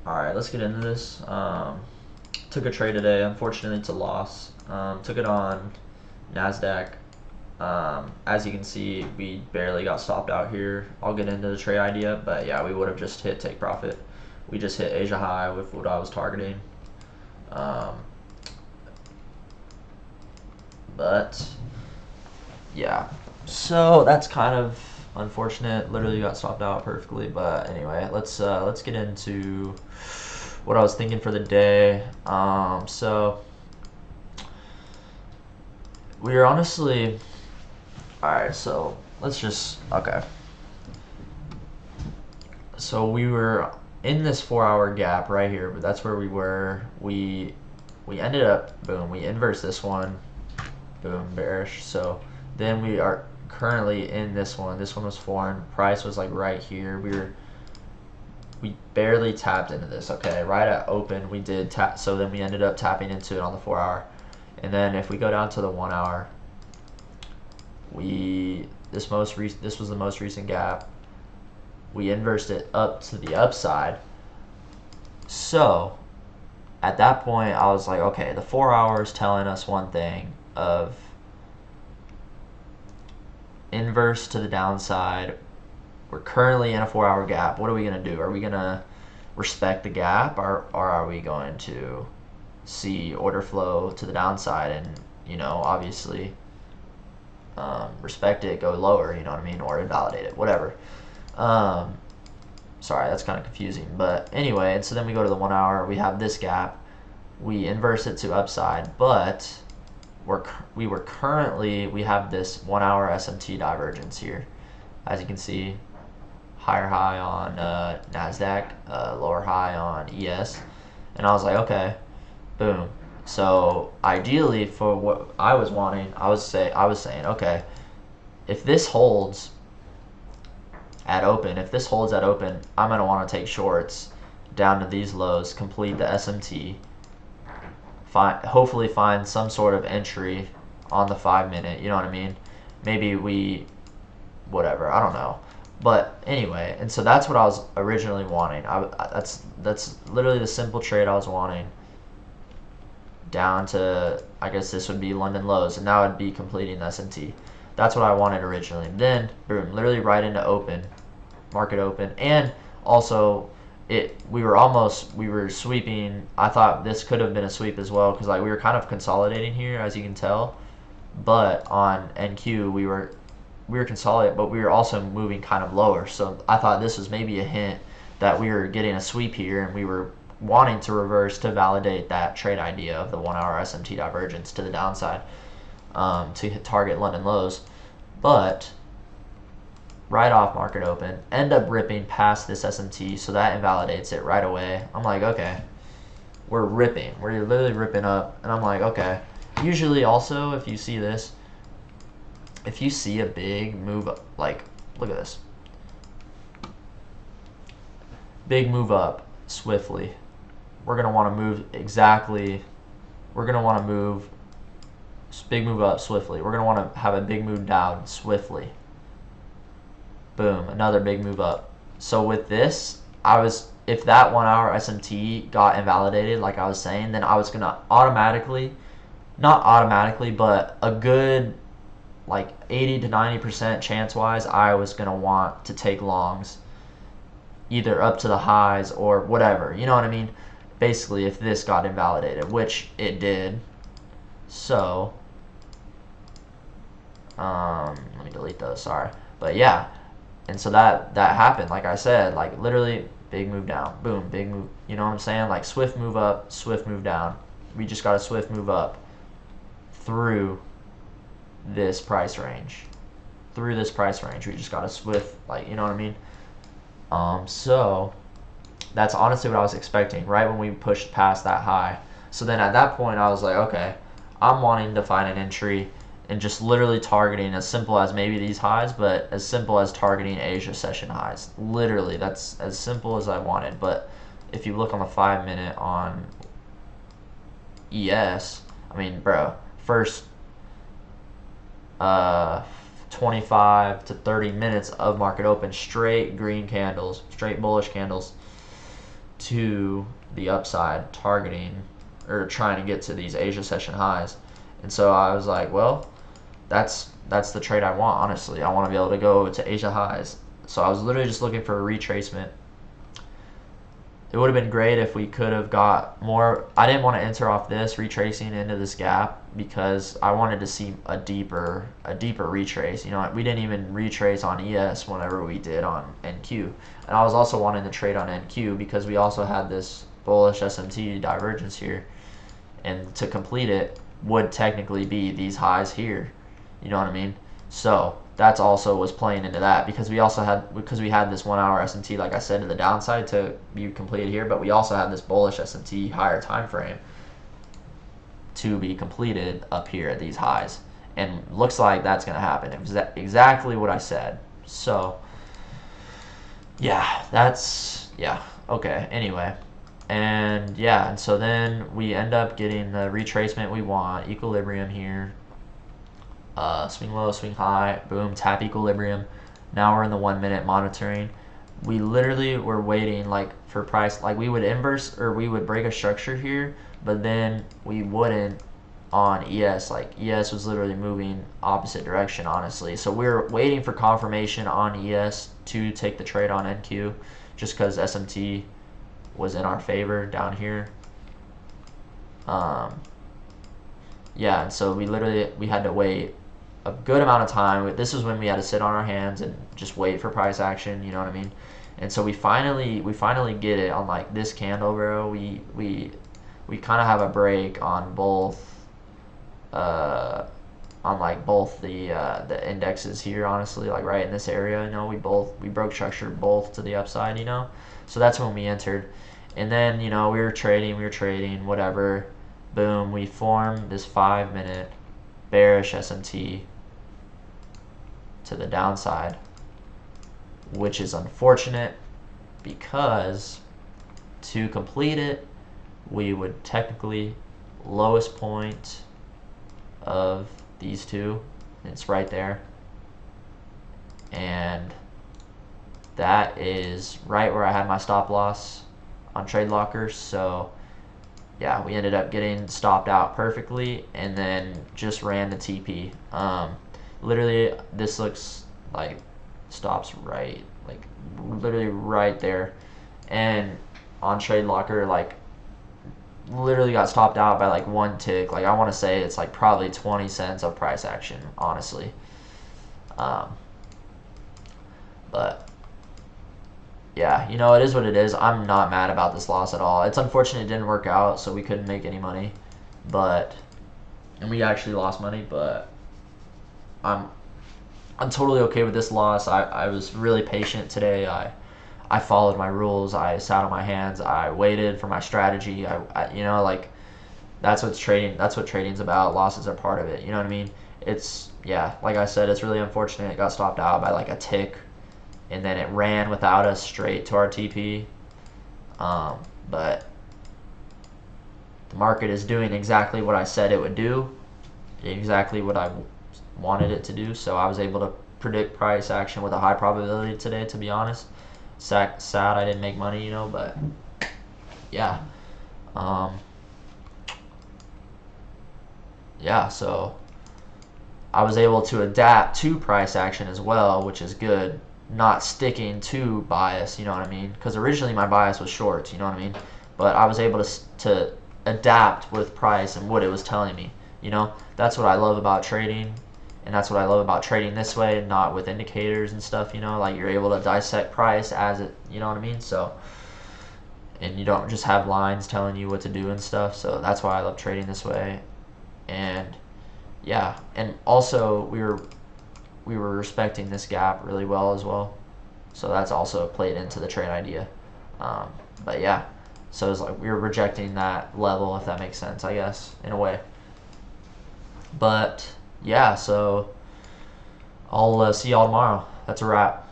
All right, let's get into this. Took a trade today. Unfortunately, it's a loss. Took it on Nasdaq. As you can see, we barely got stopped out here. I'll get into the trade idea, but yeah, we would have just hit take profit. We just hit Asia high with what I was targeting. Um, but yeah, so that's kind of unfortunate. Literally got stopped out perfectly. But anyway, let's get into what I was thinking for the day. So we were honestly, all right. So let's just okay. So we were in this 4 hour gap right here, but that's where we were. We ended up boom. We inverse this one, boom, bearish. So then we are currently in this one. This one was foreign. Price was like right here. We barely tapped into this. Okay, right at open we did tap. So then we ended up tapping into it on the 4 hour, and then if we go down to the 1 hour, this was the most recent gap. We inversed it up to the upside. So at that point, I was like, okay, the 4 hour is telling us one thing of inverse to the downside. We're currently in a 4 hour gap. What are we going to do? Are we going to respect the gap, or are we going to see order flow to the downside and, obviously respect it, go lower, you know what I mean, or invalidate it, whatever. Sorry, that's kind of confusing. But anyway, and so then we go to the 1 hour. We have this gap. We inverse it to upside, but we have this 1 hour SMT divergence here. As you can see, higher high on NASDAQ, lower high on ES. And I was like, okay, boom. So ideally for what I was wanting, I was saying, okay, if this holds at open, I'm going to want to take shorts down to these lows, complete the SMT, hopefully find some sort of entry on the 5 minute, you know what I mean? Maybe whatever, I don't know. But anyway, and so that's what I was originally wanting. That's literally the simple trade I was wanting. Down to, I guess this would be London lows, and now I'd be completing the SMT. That's what I wanted originally. Then, boom, literally right into open, market open, and also we were sweeping. I thought this could have been a sweep as well, because like we were kind of consolidating here, as you can tell. But on NQ we were consolidating, but we were also moving kind of lower. So I thought this was maybe a hint that we were getting a sweep here, and we were wanting to reverse to validate that trade idea of the 1 hour SMT divergence to the downside, to target London lows. But right off market open, end up ripping past this SMT, so that invalidates it right away. I'm like, okay, we're literally ripping up, and I'm like, okay. Usually also, if you see this, if you see a big move up, like, look at this, big move up swiftly, we're going to want to move big move up swiftly. We're going to want to have a big move down swiftly. Boom, another big move up. So with this, if that 1 hour SMT got invalidated, like I was saying, then I was going to not automatically, but a good like 80 to 90% chance wise, I was going to want to take longs either up to the highs or whatever, you know what I mean? Basically, if this got invalidated, which it did. So let me delete those, sorry. But yeah, and so that happened, like I said, like literally big move down, boom, big move, you know what I'm saying? Like swift move up, swift move down. We just got a swift move up through this price range. We just got a swift, like, you know what I mean? So that's honestly what I was expecting right when we pushed past that high. So then at that point I was like, okay, I'm wanting to find an entry and just literally targeting as simple as maybe these highs, but as simple as targeting Asia session highs. Literally, that's as simple as I wanted. But if you look on the 5 minute on ES, I mean, bro, first 25 to 30 minutes of market open, straight green candles, straight bullish candles. to the upside, targeting or trying to get to these Asia session highs. And so I was like, well, that's the trade I want, honestly. I want to be able to go to Asia highs. So I was literally just looking for a retracement. It would have been great if we could have got more. I didn't want to enter off this retracing into this gap because I wanted to see a deeper retrace. You know, we didn't even retrace on ES whenever we did on NQ. And I was also wanting to trade on NQ because we also had this bullish SMT divergence here. And to complete it would technically be these highs here. You know what I mean? So that's also was playing into that because we had this 1 hour SMT, like I said, to the downside to be completed here, but we also have this bullish SMT higher time frame to be completed up here at these highs, and looks like that's going to happen. It was exactly what I said. So yeah, okay. Anyway, and so then we end up getting the retracement we want, equilibrium here. Swing low, swing high, boom, tap equilibrium. Now we're in the 1 minute monitoring. We literally were waiting like for price, like we would inverse or we would break a structure here, but then we wouldn't on ES. Like ES was literally moving opposite direction, honestly. So we were waiting for confirmation on ES to take the trade on NQ, just because SMT was in our favor down here. Yeah, and so we had to wait a good amount of time. This is when we had to sit on our hands and just wait for price action, you know what I mean? And so we finally get it on like this candle, bro. We kind of have a break on both on like both the indexes here, honestly, like right in this area, you know. We broke structure both to the upside, you know. So that's when we entered. And then, you know, we were trading, whatever. Boom, we formed this 5 minute bearish SMT to the downside, which is unfortunate because to complete it, we would technically lowest point of these two, it's right there, and that is right where I had my stop loss on Trade Locker. So yeah, we ended up getting stopped out perfectly and then just ran the TP. Literally, this looks like stops right, like literally right there. And on Trade Locker, like literally got stopped out by like 1 tick. Like I want to say it's like probably 20 cents of price action, honestly. But yeah, you know, it is what it is. I'm not mad about this loss at all. It's unfortunate it didn't work out, so we couldn't make any money. And we actually lost money, but I'm totally okay with this loss. I was really patient today. I followed my rules. I sat on my hands. I waited for my strategy. You know, like that's what trading's about. Losses are part of it. You know what I mean? Yeah, like I said, it's really unfortunate it got stopped out by like a tick, and then it ran without us straight to our TP. But the market is doing exactly what I said it would do, exactly what I wanted it to do. So I was able to predict price action with a high probability today, to be honest. Sad I didn't make money, you know, but yeah. Yeah, so I was able to adapt to price action as well, which is good. Not sticking to bias, you know what I mean? Because originally my bias was shorts, you know what I mean? But I was able to adapt with price and what it was telling me, you know? That's what I love about trading, and that's what I love about trading this way, not with indicators and stuff, you know? Like you're able to dissect price as it, you know what I mean? So, and you don't just have lines telling you what to do and stuff. So that's why I love trading this way. And yeah, and also we were respecting this gap really well as well, so that's also played into the trade idea. But yeah, so it's like we were rejecting that level, if that makes sense, I guess, in a way. But yeah, so I'll see y'all tomorrow. That's a wrap.